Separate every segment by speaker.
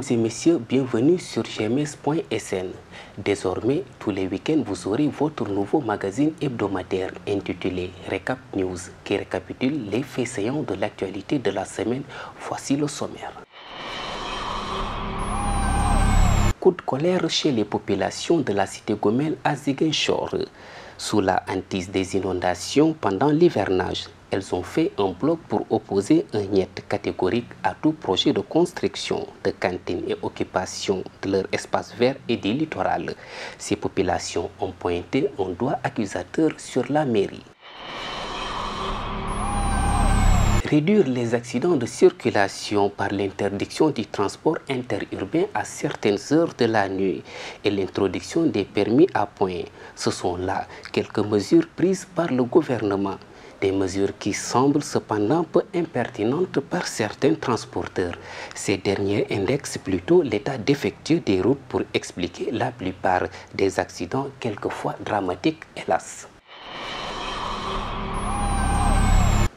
Speaker 1: Mesdames et messieurs, bienvenue sur gms.sn. Désormais, tous les week-ends, vous aurez votre nouveau magazine hebdomadaire intitulé Recap News qui récapitule les faits saillants de l'actualité de la semaine. Voici le sommaire. Coup de colère chez les populations de la cité Gomel à Ziguinchor. Sous la hantise des inondations pendant l'hivernage, elles ont fait un bloc pour opposer un niet catégorique à tout projet de construction de cantines et occupation de leur espace vert et des littorales. Ces populations ont pointé un doigt accusateur sur la mairie. Réduire les accidents de circulation par l'interdiction du transport interurbain à certaines heures de la nuit et l'introduction des permis à points. Ce sont là quelques mesures prises par le gouvernement. Des mesures qui semblent cependant peu impertinentes par certains transporteurs. Ces derniers indexent plutôt l'état défectueux des routes pour expliquer la plupart des accidents, quelquefois dramatiques, hélas.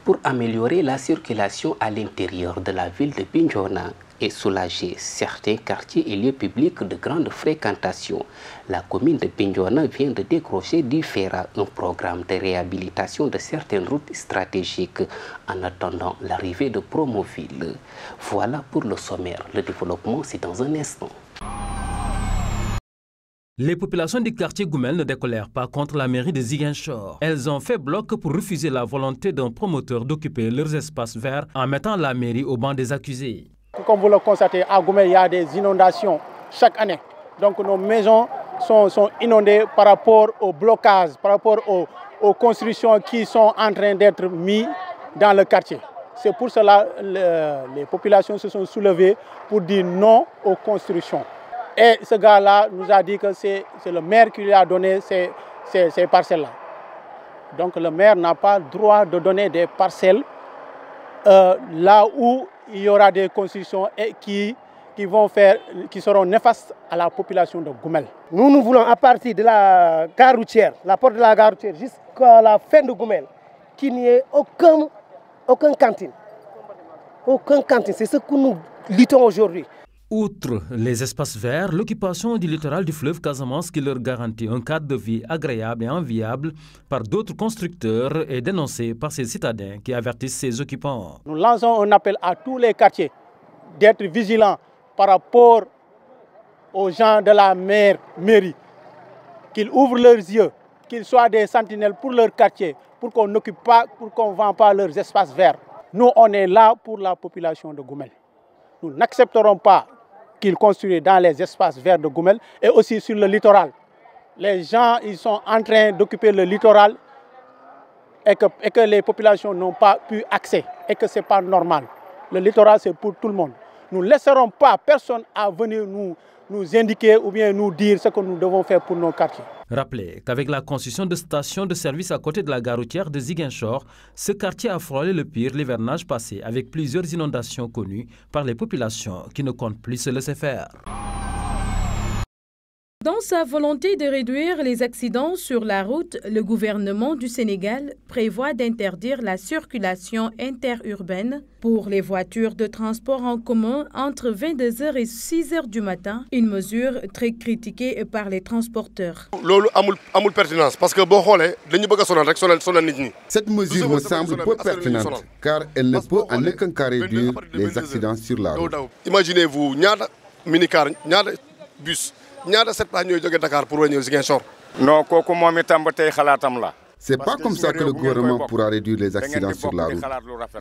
Speaker 1: Pour améliorer la circulation à l'intérieur de la ville de Bignona et soulager certains quartiers et lieux publics de grande fréquentation, la commune de Bignona vient de décrocher du FERA, un programme de réhabilitation de certaines routes stratégiques en attendant l'arrivée de Promoville. Voilà pour le sommaire. Le développement, c'est dans un instant.
Speaker 2: Les populations du quartier Goumel ne décolèrent pas contre la mairie de Ziguinchor. Elles ont fait bloc pour refuser la volonté d'un promoteur d'occuper leurs espaces verts en mettant la mairie au banc des accusés.
Speaker 3: Comme vous le constatez, à Goumel, il y a des inondations chaque année. Donc nos maisons sont inondées par rapport au blocage, par rapport aux constructions qui sont en train d'être mises dans le quartier. C'est pour cela que les populations se sont soulevées pour dire non aux constructions. Et ce gars-là nous a dit que c'est le maire qui lui a donné ces parcelles-là. Donc le maire n'a pas le droit de donner des parcelles là où il y aura des constructions et qui seront néfastes à la population de Goumel.
Speaker 4: Nous voulons à partir de la gare routière, la porte de la gare routière, jusqu'à la fin de Goumel, qu'il n'y ait aucune cantine. Aucune cantine, c'est ce que nous luttons aujourd'hui.
Speaker 2: Outre les espaces verts, l'occupation du littoral du fleuve Casamance qui leur garantit un cadre de vie agréable et enviable par d'autres constructeurs est dénoncée par ces citadins qui avertissent ses occupants.
Speaker 3: Nous lançons un appel à tous les quartiers d'être vigilants par rapport aux gens de la mairie, qu'ils ouvrent leurs yeux, qu'ils soient des sentinelles pour leur quartier, pour qu'on n'occupe pas, pour qu'on ne vende pas leurs espaces verts. Nous, on est là pour la population de Goumel. Nous n'accepterons pas qu'ils construisent dans les espaces verts de Goumel et aussi sur le littoral. Les gens ils sont en train d'occuper le littoral et que les populations n'ont pas pu accès et que ce n'est pas normal. Le littoral, c'est pour tout le monde. Nous ne laisserons pas personne à venir nous indiquer ou bien nous dire ce que nous devons faire pour nos quartiers.
Speaker 2: Rappelez qu'avec la construction de stations de service à côté de la gare routière de Ziguinchor, ce quartier a frôlé le pire l'hivernage passé avec plusieurs inondations connues par les populations qui ne comptent plus se laisser faire.
Speaker 5: Dans sa volonté de réduire les accidents sur la route, le gouvernement du Sénégal prévoit d'interdire la circulation interurbaine pour les voitures de transport en commun entre 22h et 6h du matin, une mesure très critiquée par les transporteurs.
Speaker 6: Cette mesure me semble peu pertinente car elle ne peut en aucun cas réduire les accidents sur la route.
Speaker 7: Imaginez-vous, minicar, bus.
Speaker 6: C'est pas comme ça que le gouvernement pourra réduire les accidents sur la route.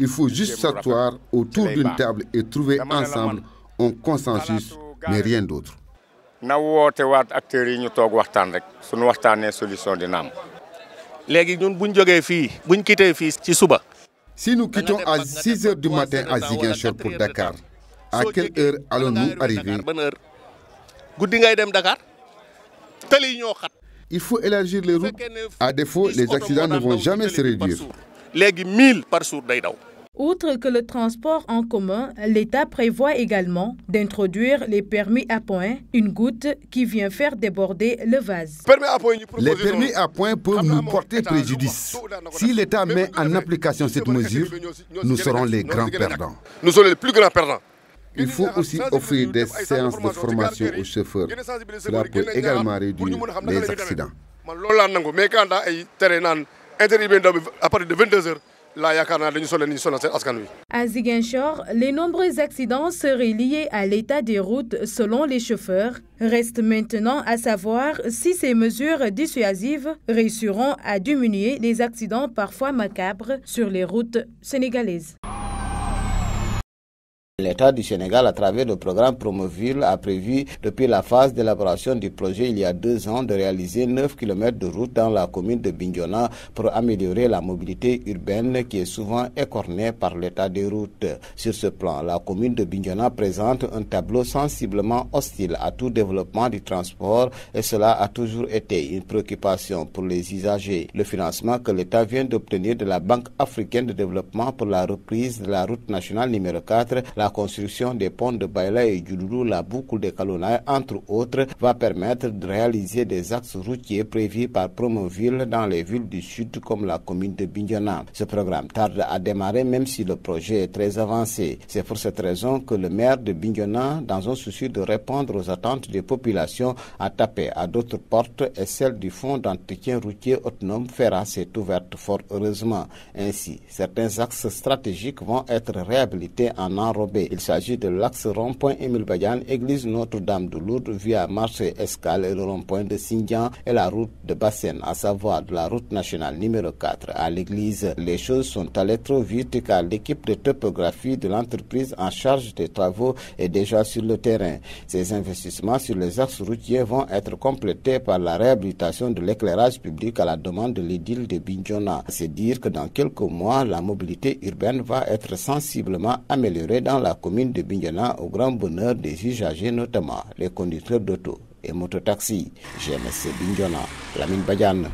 Speaker 6: Il faut juste s'asseoir autour d'une table et trouver ensemble un consensus, mais rien d'autre. Si nous quittons à 6h du matin à Ziguinchor pour Dakar, à quelle heure allons-nous arriver? Il faut élargir les routes. À défaut, les accidents ne vont jamais se réduire.
Speaker 5: Outre que le transport en commun, l'État prévoit également d'introduire les permis à points, une goutte qui vient faire déborder le vase.
Speaker 6: Les permis à points peuvent nous porter préjudice. Si l'État met en application cette mesure, nous serons les grands perdants.
Speaker 7: Nous serons les plus grands perdants.
Speaker 6: Il faut aussi offrir des séances de formation aux chauffeurs. Cela peut également réduire les accidents.
Speaker 7: À partir de 22h,
Speaker 5: à Ziguinchor, les nombreux accidents seraient liés à l'état des routes selon les chauffeurs. Reste maintenant à savoir si ces mesures dissuasives réussiront à diminuer les accidents parfois macabres sur les routes sénégalaises.
Speaker 8: L'État du Sénégal, à travers le programme Promoville, a prévu depuis la phase d'élaboration du projet il y a 2 ans de réaliser 9 km de route dans la commune de Bignona pour améliorer la mobilité urbaine qui est souvent écornée par l'état des routes. Sur ce plan, la commune de Bignona présente un tableau sensiblement hostile à tout développement du transport et cela a toujours été une préoccupation pour les usagers. Le financement que l'État vient d'obtenir de la Banque africaine de développement pour la reprise de la route nationale numéro 4, la construction des ponts de Baïla et Djouloulou, la boucle de Kalonaï, entre autres, va permettre de réaliser des axes routiers prévus par Promoville dans les villes du sud comme la commune de Bignona. Ce programme tarde à démarrer même si le projet est très avancé. C'est pour cette raison que le maire de Bignona, dans un souci de répondre aux attentes des populations, a tapé à d'autres portes et celle du fonds d'entretien routier autonome FERA s'est ouverte fort heureusement. Ainsi, certains axes stratégiques vont être réhabilités en enrobé. Il s'agit de l'axe rond-point Émile Badiane, église Notre-Dame de Lourdes via marché Escale et le rond-point de Sindian et la route de Bassène, à savoir de la route nationale numéro 4 à l'église. Les choses sont allées trop vite car l'équipe de topographie de l'entreprise en charge des travaux est déjà sur le terrain. Ces investissements sur les axes routiers vont être complétés par la réhabilitation de l'éclairage public à la demande de l'édile de Bignona. C'est dire que dans quelques mois, la mobilité urbaine va être sensiblement améliorée dans la commune de Bignona au grand bonheur des usagers, notamment les conducteurs d'auto et mototaxis. GMSC Bignona, Lamine Badiane.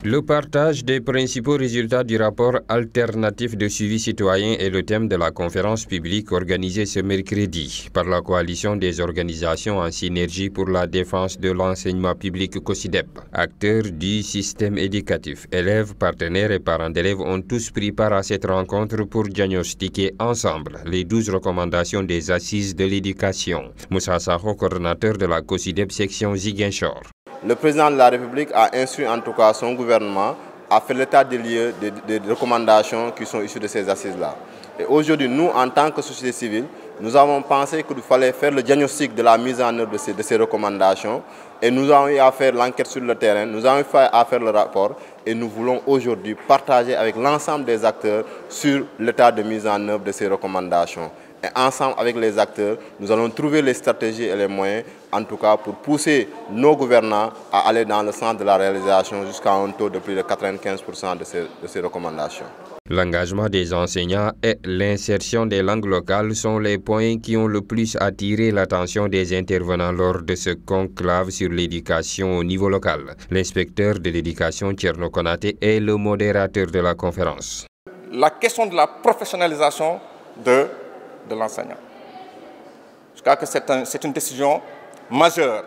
Speaker 9: Le partage des principaux résultats du rapport alternatif de suivi citoyen est le thème de la conférence publique organisée ce mercredi par la coalition des organisations en synergie pour la défense de l'enseignement public COSYDEP. Acteurs du système éducatif, élèves, partenaires et parents d'élèves ont tous pris part à cette rencontre pour diagnostiquer ensemble les 12 recommandations des assises de l'éducation. Moussa Sakho, coordonnateur de la COSYDEP section Ziguinchor.
Speaker 10: Le président de la République a instruit en tout cas son gouvernement à faire l'état des lieux des recommandations qui sont issues de ces assises-là. Et aujourd'hui, nous, en tant que société civile, nous avons pensé qu'il fallait faire le diagnostic de la mise en œuvre de ces recommandations et nous avons eu à faire l'enquête sur le terrain, nous avons eu à faire le rapport et nous voulons aujourd'hui partager avec l'ensemble des acteurs sur l'état de mise en œuvre de ces recommandations. Et ensemble avec les acteurs, nous allons trouver les stratégies et les moyens, en tout cas pour pousser nos gouvernants à aller dans le sens de la réalisation jusqu'à un taux de plus de 95% de ces recommandations.
Speaker 9: L'engagement des enseignants et l'insertion des langues locales sont les points qui ont le plus attiré l'attention des intervenants lors de ce conclave sur l'éducation au niveau local. L'inspecteur de l'éducation Thierno Konaté est le modérateur de la conférence.
Speaker 11: La question de la professionnalisation de l'enseignant. Je crois que c'est une décision majeure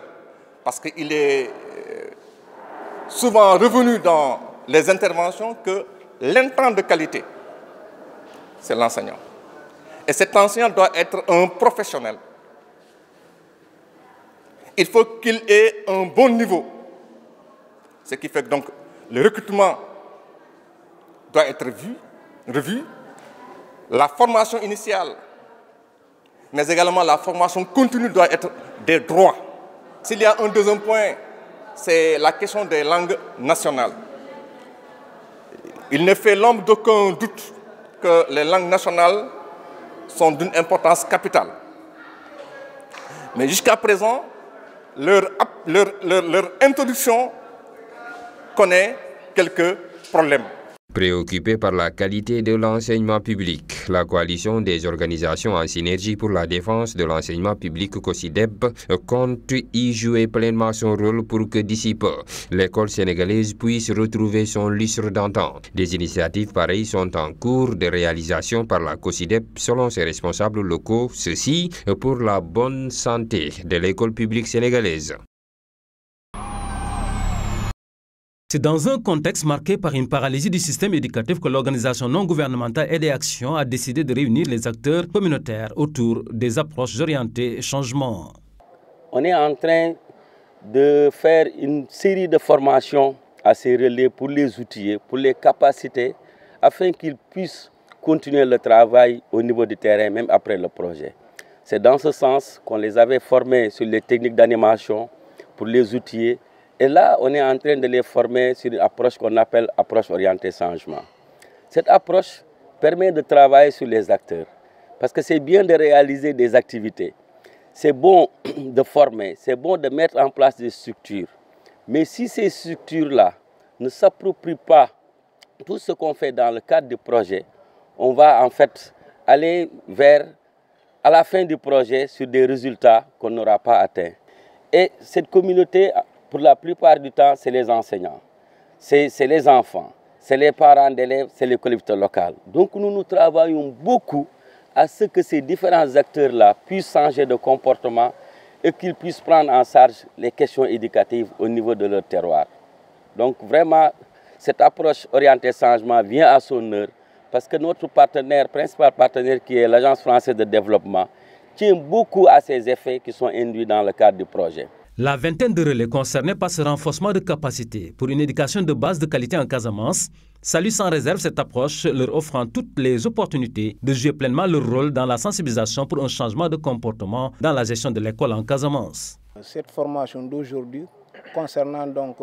Speaker 11: parce qu'il est souvent revenu dans les interventions que l'intrant de qualité, c'est l'enseignant. Et cet enseignant doit être un professionnel. Il faut qu'il ait un bon niveau. Ce qui fait que donc le recrutement doit être revu. La formation initiale, mais également la formation continue doit être des droits. S'il y a un deuxième point, c'est la question des langues nationales. Il ne fait l'ombre d'aucun doute que les langues nationales sont d'une importance capitale. Mais jusqu'à présent, leur introduction connaît quelques problèmes.
Speaker 9: Préoccupée par la qualité de l'enseignement public, la coalition des organisations en synergie pour la défense de l'enseignement public COSYDEP compte y jouer pleinement son rôle pour que d'ici peu, l'école sénégalaise puisse retrouver son lustre d'antan. Des initiatives pareilles sont en cours de réalisation par la COSYDEP selon ses responsables locaux, ceci pour la bonne santé de l'école publique sénégalaise.
Speaker 2: C'est dans un contexte marqué par une paralysie du système éducatif que l'organisation non gouvernementale Aide et Action a décidé de réunir les acteurs communautaires autour des approches orientées changement.
Speaker 12: On est en train de faire une série de formations à ces relais pour les outiller, pour les capaciter, afin qu'ils puissent continuer le travail au niveau du terrain, même après le projet. C'est dans ce sens qu'on les avait formés sur les techniques d'animation pour les outiller. Et là, on est en train de les former sur une approche qu'on appelle approche orientée changement. Cette approche permet de travailler sur les acteurs. Parce que c'est bien de réaliser des activités. C'est bon de former, c'est bon de mettre en place des structures. Mais si ces structures-là ne s'approprient pas tout ce qu'on fait dans le cadre du projet, on va en fait aller à la fin du projet, sur des résultats qu'on n'aura pas atteints. Et cette communauté, pour la plupart du temps, c'est les enseignants, c'est les enfants, c'est les parents d'élèves, c'est les collectivités locales. Donc nous travaillons beaucoup à ce que ces différents acteurs-là puissent changer de comportement et qu'ils puissent prendre en charge les questions éducatives au niveau de leur terroir. Donc vraiment, cette approche orientée changement vient à son heure parce que notre principal partenaire qui est l'Agence française de développement, tient beaucoup à ces effets qui sont induits dans le cadre du projet.
Speaker 2: La vingtaine de relais concernés par ce renforcement de capacité pour une éducation de base de qualité en Casamance saluent sans réserve cette approche, leur offrant toutes les opportunités de jouer pleinement leur rôle dans la sensibilisation pour un changement de comportement dans la gestion de l'école en Casamance.
Speaker 13: Cette formation d'aujourd'hui concernant donc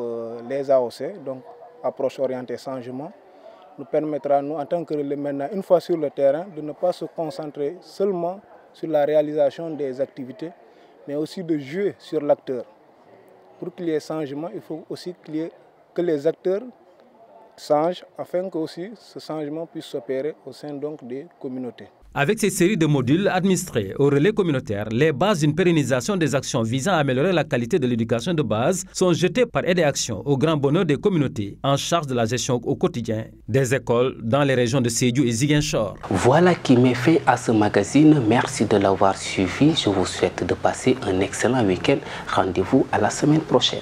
Speaker 13: les AOC, donc approche orientée changement, nous permettra, nous, en tant que relais maintenant, une fois sur le terrain, de ne pas se concentrer seulement sur la réalisation des activités, mais aussi de jouer sur l'acteur. Pour qu'il y ait changement, il faut aussi que les acteurs changent afin que aussi ce changement puisse s'opérer au sein donc des communautés.
Speaker 2: Avec ces séries de modules administrés au relais communautaire, les bases d'une pérennisation des actions visant à améliorer la qualité de l'éducation de base sont jetées par Aide et Action au grand bonheur des communautés en charge de la gestion au quotidien des écoles dans les régions de Sédhiou et Ziguinchor.
Speaker 1: Voilà qui met fin à ce magazine. Merci de l'avoir suivi. Je vous souhaite de passer un excellent week-end. Rendez-vous à la semaine prochaine.